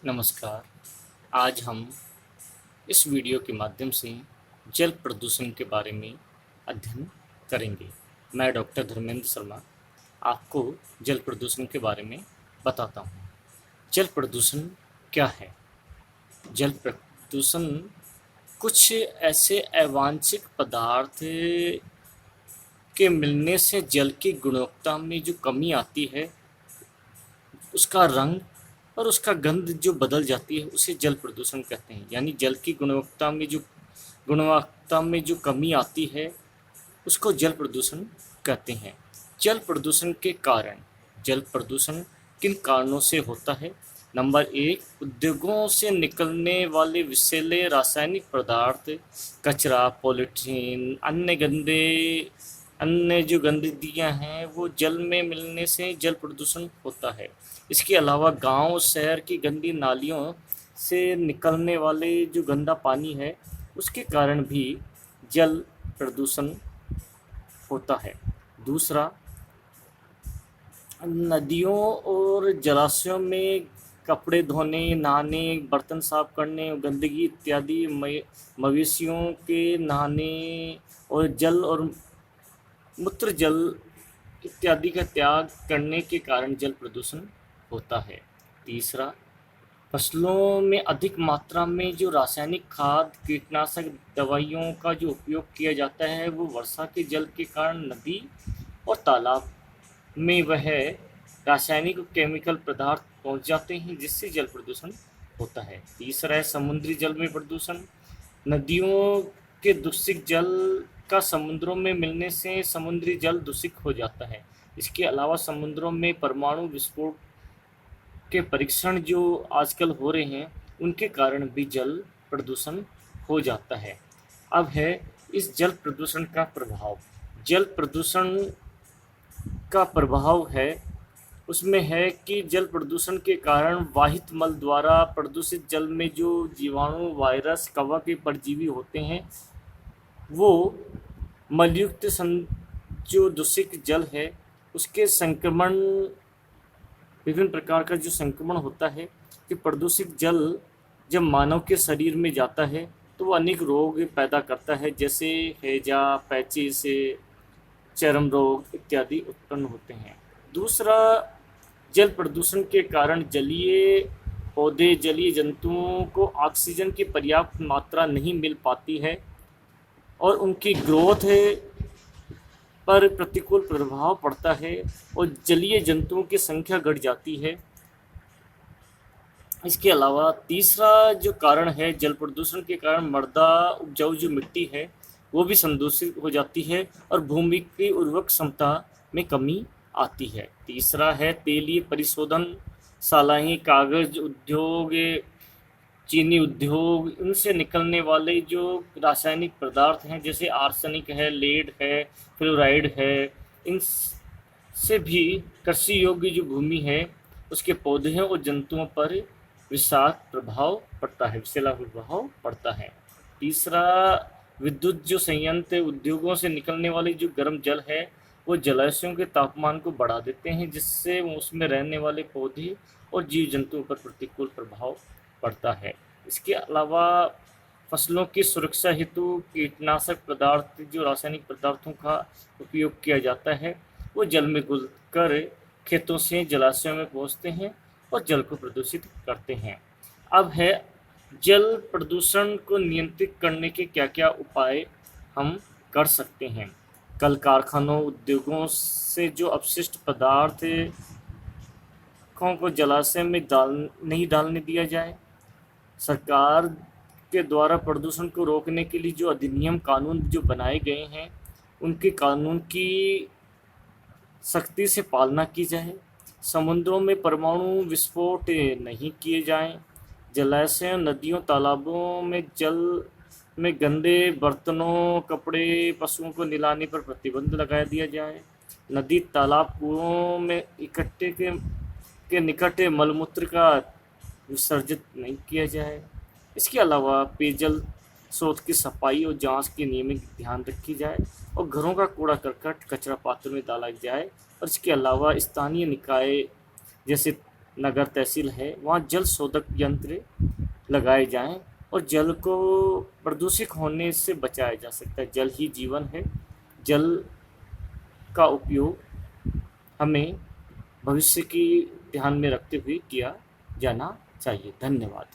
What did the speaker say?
नमस्कार। आज हम इस वीडियो के माध्यम से जल प्रदूषण के बारे में अध्ययन करेंगे। मैं डॉक्टर धर्मेंद्र शर्मा आपको जल प्रदूषण के बारे में बताता हूँ। जल प्रदूषण क्या है? जल प्रदूषण कुछ ऐसे अवांछित पदार्थ के मिलने से जल की गुणवत्ता में जो कमी आती है, उसका रंग और उसका गंध जो बदल जाती है, उसे जल प्रदूषण कहते हैं। यानी जल की गुणवत्ता में जो कमी आती है, उसको जल प्रदूषण कहते हैं। जल प्रदूषण के कारण, जल प्रदूषण किन कारणों से होता है? नंबर 1, उद्योगों से निकलने वाले विषैले रासायनिक पदार्थ, कचरा, पॉलीथीन, अन्य जो गंदगियाँ हैं, वो जल में मिलने से जल प्रदूषण होता है। इसके अलावा गांव शहर की गंदी नालियों से निकलने वाले जो गंदा पानी है, उसके कारण भी जल प्रदूषण होता है। दूसरा, नदियों और जलाशयों में कपड़े धोने, नहाने, बर्तन साफ करने, गंदगी इत्यादि मवेशियों के नहाने और जल और मूत्र जल इत्यादि का त्याग करने के कारण जल प्रदूषण होता है। तीसरा, फसलों में अधिक मात्रा में जो रासायनिक खाद, कीटनाशक दवाइयों का जो उपयोग किया जाता है, वो वर्षा के जल के कारण नदी और तालाब में वह रासायनिक और केमिकल पदार्थ पहुंच जाते हैं, जिससे जल प्रदूषण होता है। तीसरा है समुद्री जल में प्रदूषण। नदियों के दूषित जल का समुद्रों में मिलने से समुद्री जल दूषित हो जाता है। इसके अलावा समुद्रों में परमाणु विस्फोट के परीक्षण जो आजकल हो रहे हैं, उनके कारण भी जल प्रदूषण हो जाता है। अब है इस जल प्रदूषण का प्रभाव। जल प्रदूषण का प्रभाव है, उसमें है कि जल प्रदूषण के कारण वाहित मल द्वारा प्रदूषित जल में जो जीवाणु, वायरस, कवक के परजीवी होते हैं, वो मलयुक्त जो दूषित जल है, उसके संक्रमण, विभिन्न प्रकार का जो संक्रमण होता है कि प्रदूषित जल जब मानव के शरीर में जाता है तो वो अनेक रोग पैदा करता है, जैसे हैजा, पैचिस, चर्म रोग इत्यादि उत्पन्न होते हैं। दूसरा, जल प्रदूषण के कारण जलीय पौधे, जलीय जंतुओं को ऑक्सीजन की पर्याप्त मात्रा नहीं मिल पाती है और उनकी ग्रोथ पर प्रतिकूल प्रभाव पड़ता है और जलीय जंतुओं की संख्या घट जाती है। इसके अलावा तीसरा जो कारण है, जल प्रदूषण के कारण मृदा उपजाऊ जो मिट्टी है, वो भी संदूषित हो जाती है और भूमि की उर्वरक क्षमता में कमी आती है। तीसरा है तेलीय परिशोधन शालाएँ, कागज उद्योग, चीनी उद्योग, इनसे निकलने वाले जो रासायनिक पदार्थ हैं, जैसे आर्सेनिक है, लेड है, फ्लोराइड है, इन से भी कृषि योग्य जो भूमि है, उसके पौधे और जंतुओं पर विषाक्त प्रभाव पड़ता है, विषैला प्रभाव पड़ता है। तीसरा, विद्युत जो संयंत्र, उद्योगों से निकलने वाली जो गर्म जल है, वो जलाशयों के तापमान को बढ़ा देते हैं, जिससे उसमें रहने वाले पौधे और जीव जंतुओं पर प्रतिकूल प्रभाव पड़ता है। इसके अलावा फसलों की सुरक्षा हेतु कीटनाशक पदार्थ, जो रासायनिक पदार्थों का उपयोग किया जाता है, वो जल में घुलकर खेतों से जलाशयों में पहुंचते हैं और जल को प्रदूषित करते हैं। अब है जल प्रदूषण को नियंत्रित करने के क्या क्या उपाय हम कर सकते हैं। कल कारखानों, उद्योगों से जो अपशिष्ट पदार्थ को जलाशय में नहीं डालने दिया जाए। सरकार के द्वारा प्रदूषण को रोकने के लिए जो अधिनियम, कानून जो बनाए गए हैं, उनके कानून की सख्ती से पालना की जाए। समुद्रों में परमाणु विस्फोट नहीं किए जाएं। जलाशयों, नदियों, तालाबों में जल में गंदे बर्तनों, कपड़े, पशुओं को नहलाने पर प्रतिबंध लगा दिया जाए। नदी, तालाब, कुओं में इकट्ठे के निकट मलमूत्र का विसर्जित नहीं किया जाए। इसके अलावा पेयजल स्रोत की सफाई और जांच की नियमित ध्यान रखी जाए और घरों का कूड़ा करकट कचरा पात्र में डाला जाए। और इसके अलावा स्थानीय निकाय जैसे नगर तहसील है वहाँ जल शोधक यंत्र लगाए जाएं और जल को प्रदूषित होने से बचाया जा सकता है। जल ही जीवन है। जल का उपयोग हमें भविष्य की ध्यान में रखते हुए किया जाना चाहिए। धन्यवाद।